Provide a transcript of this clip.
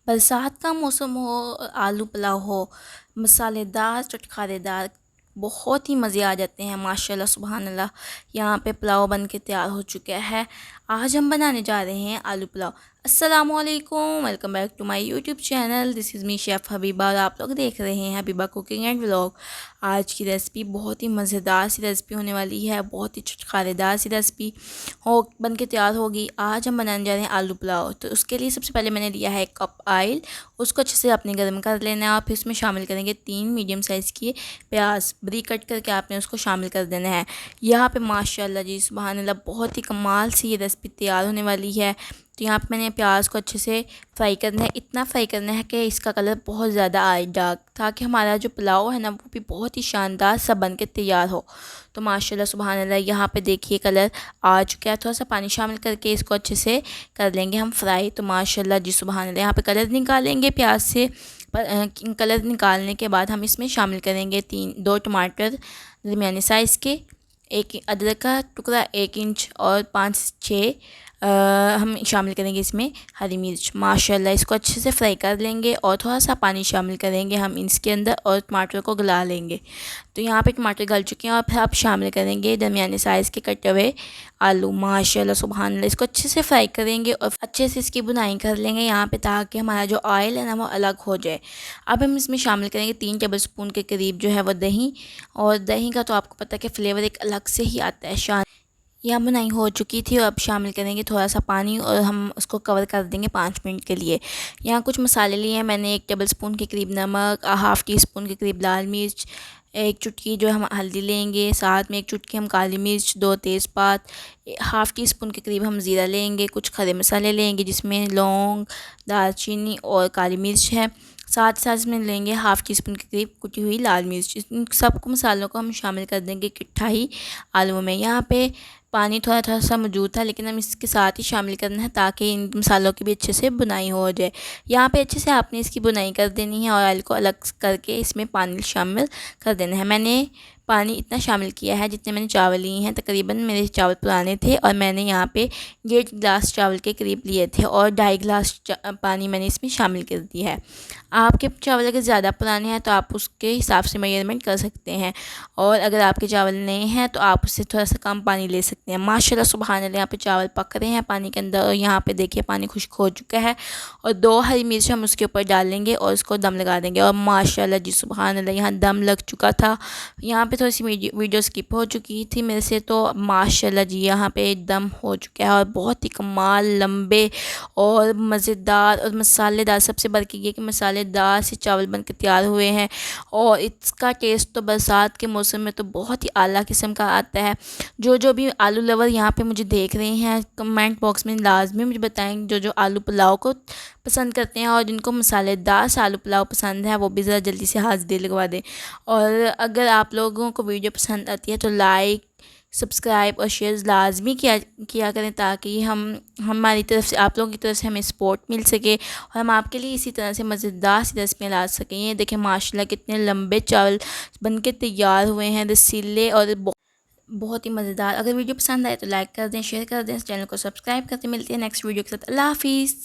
बरसात का मौसम हो, आलू पुलाव हो, मसालेदार चटखारेदार, बहुत ही मज़े आ जाते हैं माशाल्लाह सुबहान अल्लाह। यहाँ पे पुलाव बन के तैयार हो चुका है। आज हम बनाने जा रहे हैं आलू पुलाव। अस्सलामुअलैकुम, welcome back to my YouTube channel. This is me chef Habiba और आप लोग देख रहे हैं हबीबा कुकिंग एंड व्लॉग। आज की रेसिपी बहुत ही मज़ेदार सी रेसिपी होने वाली है, बहुत ही चटखारेदार सी रेसिपी हो बन के तैयार होगी। आज हम बनाने जा रहे हैं आलू पुलाव। तो उसके लिए सबसे पहले मैंने लिया है 1 कप ऑयल। उसको अच्छे से आपने गर्म कर लेना है और फिर इसमें शामिल करेंगे 3 मीडियम साइज़ की प्याज, बारीक कट करके आपने उसको शामिल कर देना है। यहाँ पे माशाल्लाह जी सुबहान अल्लाह बहुत ही कमाल सी ये रेसिपी तैयार होने वाली है। तो यहाँ पे मैंने प्याज को अच्छे से फ्राई करना है, इतना फ्राई करना है कि इसका कलर बहुत ज़्यादा आए डार्क, ताकि हमारा जो पुलाव है ना वो भी बहुत ही शानदार सा बन के तैयार हो। तो माशाल्लाह सुबहान अल्लाह यहाँ पे देखिए कलर आ चुका है। थोड़ा सा पानी शामिल करके इसको अच्छे से कर लेंगे हम फ्राई। तो माशाल्लाह जी सुबहान अल्लाह यहाँ पे कलर निकालेंगे प्याज से। पर कलर निकालने के बाद हम इसमें शामिल करेंगे 2 टमाटर दरमियाने साइज़ के, 1 अदरक का टुकड़ा 1 इंच और 5-6 हम शामिल करेंगे इसमें हरी मिर्च। माशाल्लाह इसको अच्छे से फ्राई कर लेंगे और थोड़ा सा पानी शामिल करेंगे हम इसके अंदर और टमाटर को गला लेंगे। तो यहाँ पे टमाटर गल चुके हैं और फिर आप शामिल करेंगे दरमियाने साइज़ के कटे हुए आलू। माशाल्लाह सुबहान अल्लाह इसको अच्छे से फ्राई करेंगे और अच्छे से इसकी बुनाई कर लेंगे यहाँ पे, ताकि हमारा जो ऑयल है ना वो अलग हो जाए। अब हम इसमें शामिल करेंगे 3 टेबल स्पून के करीब जो है वो दही। और दही का तो आपको पता है कि फ्लेवर एक अलग से ही आता है। यह बुनाई हो चुकी थी और अब शामिल करेंगे थोड़ा सा पानी और हम उसको कवर कर देंगे 5 मिनट के लिए। यहाँ कुछ मसाले लिए हैं मैंने, 1 टेबल स्पून के करीब नमक, हाफ़ टी स्पून के करीब लाल मिर्च, 1 चुटकी जो हम हल्दी लेंगे, साथ में 1 चुटकी हम काली मिर्च, 2 तेज़पात, हाफ़ टी स्पून के करीब हम ज़ीरा लेंगे, कुछ खड़े मसाले लेंगे जिसमें लौंग, दालचीनी और काली मिर्च है। साथ में लेंगे हाफ़ टी स्पून के करीब कुटी हुई लाल मिर्च। इन सब मसालों को हम शामिल कर देंगे इकट्ठा ही आलू में। यहाँ पे पानी थोड़ा सा मौजूद था, लेकिन हम इसके साथ ही शामिल करना है ताकि इन मसालों की भी अच्छे से बुनाई हो जाए। यहाँ पे अच्छे से आपने इसकी बुनाई कर देनी है और ऑयल को अलग करके इसमें पानी शामिल कर देना है। मैंने पानी इतना शामिल किया है जितने मैंने चावल लिए हैं। तकरीबन मेरे चावल पुराने थे और मैंने यहाँ पे 1.5 गिलास चावल के करीब लिए थे और 2.5 गिलास पानी मैंने इसमें शामिल कर दिया है। आपके चावल अगर ज़्यादा पुराने हैं तो आप उसके हिसाब से मेजरमेंट कर सकते हैं, और अगर आपके चावल नए हैं तो आप उससे थोड़ा सा कम पानी ले सकते हैं। माशाल्लाह सुबहान अल्लाह यहाँ पे चावल पक रहे हैं पानी के अंदर और यहाँ पे देखिए पानी खुश्क हो चुका है। और 2 हरी मिर्च हम उसके ऊपर डाल लेंगे और उसको दम लगा देंगे। और माशाल्लाह जी सुबहान अल्लाह यहाँ दम लग चुका था। यहाँ पे थोड़ी सी वीडियो स्किप हो चुकी थी मेरे से, तो माशाल्लाह जी यहाँ पे दम हो चुका है और बहुत ही कमाल लंबे और मज़ेदार और मसालेदार, सबसे बढ़ के ये कि मसालेदार से चावल बन के तैयार हुए हैं। और इसका टेस्ट तो बरसात के मौसम में तो बहुत ही आला किस्म का आता है। जो भी आलू लवर यहाँ पे मुझे देख रहे हैं, कमेंट बॉक्स में लाजमी मुझे बताएं जो आलू पुलाव को पसंद करते हैं और जिनको मसालेदार सा आलू पुलाव पसंद है वो भी ज़रा जल्दी से हाजिर लगवा दें। और अगर आप लोगों को वीडियो पसंद आती है तो लाइक, सब्सक्राइब और शेयर लाजमी किया करें, ताकि हमारी तरफ से, आप लोगों की तरफ से हमें सपोर्ट मिल सके और हम आपके लिए इसी तरह से मज़ेदार सी रेसिपियाँ ला सकें। ये देखें माशाल्लाह कितने लंबे चावल बन के तैयार हुए हैं, रसीले और बहुत ही मज़ेदार। अगर वीडियो पसंद आए तो लाइक कर दें, शेयर कर दें, चैनल को सब्सक्राइब करते। मिलते हैं नेक्स्ट वीडियो के साथ। अल्लाह हाफिज़।